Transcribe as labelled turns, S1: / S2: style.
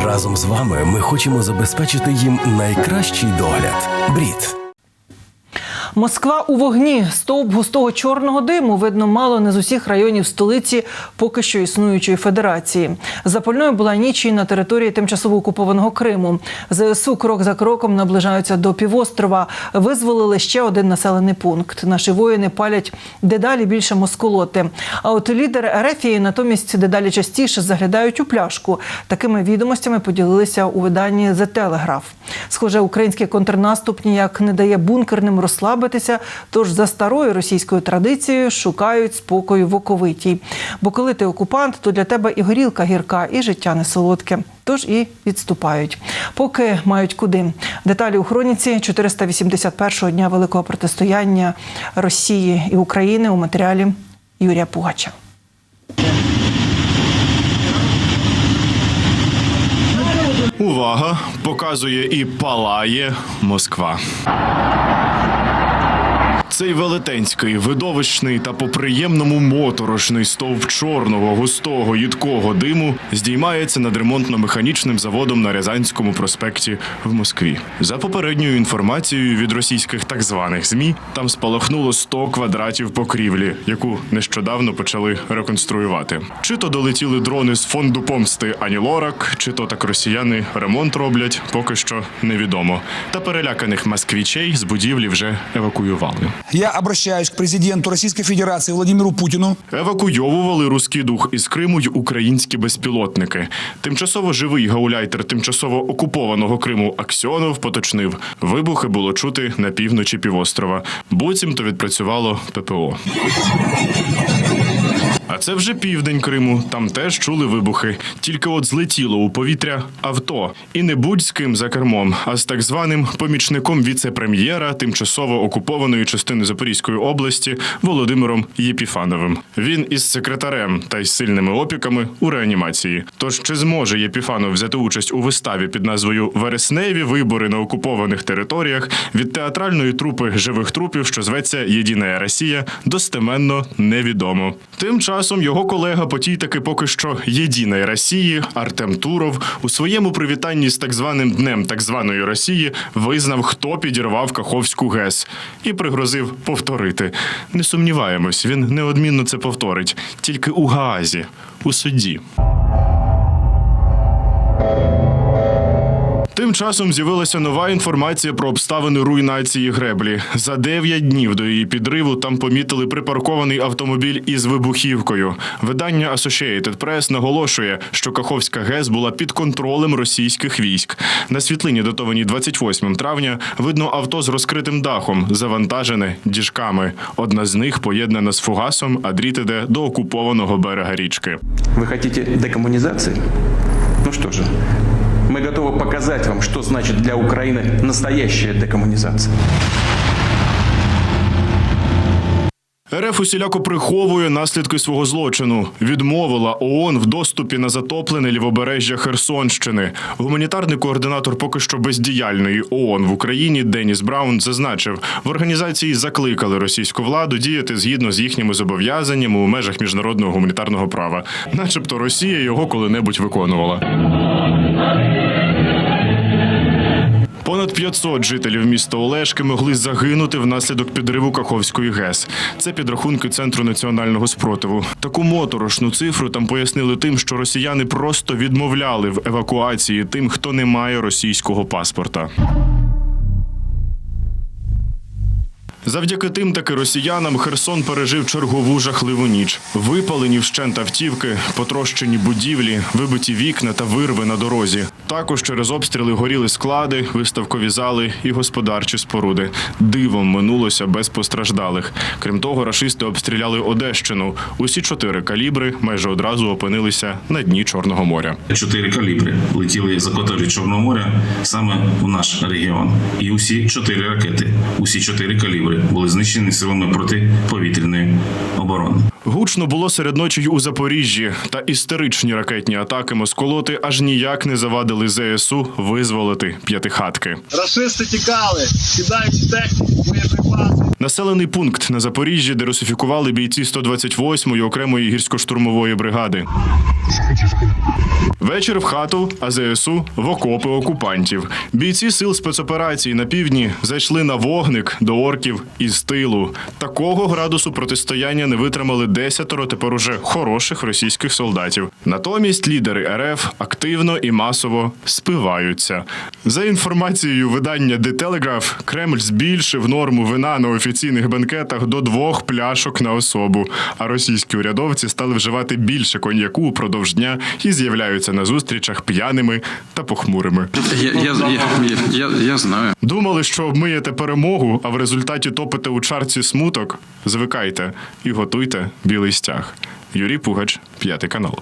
S1: Разом з вами ми хочемо забезпечити їм найкращий догляд. Брід.
S2: Москва у вогні. Стовп густого чорного диму видно мало не з усіх районів столиці поки що існуючої федерації. Запальною була ніч і на території тимчасово окупованого Криму. ЗСУ крок за кроком наближаються до півострова. Визволили ще один населений пункт. Наші воїни палять дедалі більше москолоти. А от лідери Ерефії натомість дедалі частіше заглядають у пляшку. Такими відомостями поділилися у виданні «The Telegraph». Схоже, український контрнаступ ніяк не дає бункерним розслабитися, тож за старою російською традицією шукають спокою в оковитій. Бо коли ти окупант, то для тебе і горілка гірка, і життя не солодке. Тож і відступають. Поки мають куди. Деталі у хроніці 481-го дня великого протистояння Росії і України у матеріалі Юрія Пугача.
S3: Увага! Показує і палає Москва. Цей велетенський, видовищний та по-приємному моторошний стовп чорного, густого, їдкого диму здіймається над ремонтно-механічним заводом на Рязанському проспекті в Москві. За попередньою інформацією від російських так званих ЗМІ, там спалахнуло 100 квадратів покрівлі, яку нещодавно почали реконструювати. Чи то долетіли дрони з фонду помсти Ані Лорак, чи то так росіяни ремонт роблять, поки що невідомо. Та переляканих москвичей з будівлі вже евакуювали.
S4: Я обращаюсь к президенту Российской Федерации Владимиру Путину.
S3: Евакуйовували руський дух із Криму й українські безпілотники. Тимчасово живий гауляйтер тимчасово окупованого Криму Аксьонов поточнив. Вибухи було чути на півночі півострова. Буцімто відпрацювало ППО. А це вже південь Криму, там теж чули вибухи. Тільки от злетіло у повітря авто. І не будь з ким за кермом, а з так званим помічником віце-прем'єра тимчасово окупованої частини Запорізької області Володимиром Єпіфановим. Він із секретарем та із сильними опіками у реанімації. Тож чи зможе Єпіфанов взяти участь у виставі під назвою «Вересневі вибори на окупованих територіях» від театральної трупи живих трупів, що зветься «Єдина Росія», достеменно невідомо. Тим часом його колега по тій таки поки що «Єдиної Росії» Артем Туров у своєму привітанні з так званим Днем так званої Росії визнав, хто підірвав Каховську ГЕС і пригрозив повторити. Не сумніваємось, він неодмінно це повторить. Тільки у Гаазі, у суді. Тим часом з'явилася нова інформація про обставини руйнації греблі. За 9 днів до її підриву там помітили припаркований автомобіль із вибухівкою. Видання Associated Press наголошує, що Каховська ГЕС була під контролем російських військ. На світлині, датованій 28 травня, видно авто з розкритим дахом, завантажене діжками. Одна з них поєднана з фугасом, а дріт іде до окупованого берега річки.
S5: Ви хочете декомунізації? Ну що ж, мы готовы показать вам, что значит для Украины настоящая декоммунизация.
S3: РФ усіляко приховує наслідки свого злочину. Відмовила ООН в доступі на затоплене лівобережжя Херсонщини. Гуманітарний координатор поки що бездіяльної ООН в Україні Деніс Браун зазначив, в організації закликали російську владу діяти згідно з їхніми зобов'язаннями у межах міжнародного гуманітарного права. Начебто Росія його коли-небудь виконувала. Понад 500 жителів міста Олешки могли загинути внаслідок підриву Каховської ГЕС. Це підрахунки Центру національного спротиву. Таку моторошну цифру там пояснили тим, що росіяни просто відмовляли в евакуації тим, хто не має російського паспорта. Завдяки тим таки росіянам Херсон пережив чергову жахливу ніч. Випалені вщент автівки, потрощені будівлі, вибиті вікна та вирви на дорозі. Також через обстріли горіли склади, виставкові зали і господарчі споруди. Дивом минулося без постраждалих. Крім того, рашисти обстріляли Одещину. Усі 4 калібри майже одразу опинилися на дні Чорного моря.
S6: 4 калібри летіли з акваторії Чорного моря саме в наш регіон. І усі 4 ракети, усі 4 калібри були знищені силами протиповітряної оборони.
S3: Гучно було серед ночі й у Запоріжжі. Та істеричні ракетні атаки москолоти аж ніяк не завадили ЗСУ визволити П'ятихатки.
S7: Рашисти тікали, кидаючи техніку, боєприпаси.
S3: Населений пункт на Запоріжжі, де русифікували бійці 128-ї окремої гірсько-штурмової бригади. Вечір в хату, а ЗСУ в окопи окупантів. Бійці сил спецоперації на півдні зайшли на вогник до орків із тилу. Такого градусу протистояння не витримали 10 тепер уже хороших російських солдатів. Натомість лідери РФ активно і масово спиваються. За інформацією видання The Telegraph, Кремль збільшив норму вина на офіційних бенкетах до 2 пляшок на особу, а російські урядовці стали вживати більше коньяку упродовж дня і з'являються на зустрічах п'яними та похмурими.
S5: Я знаю.
S3: Думали, що обмиєте перемогу, а в результаті топите у чарці смуток? Звикайте і готуйте білий стяг. Юрій Пугач, 5 канал.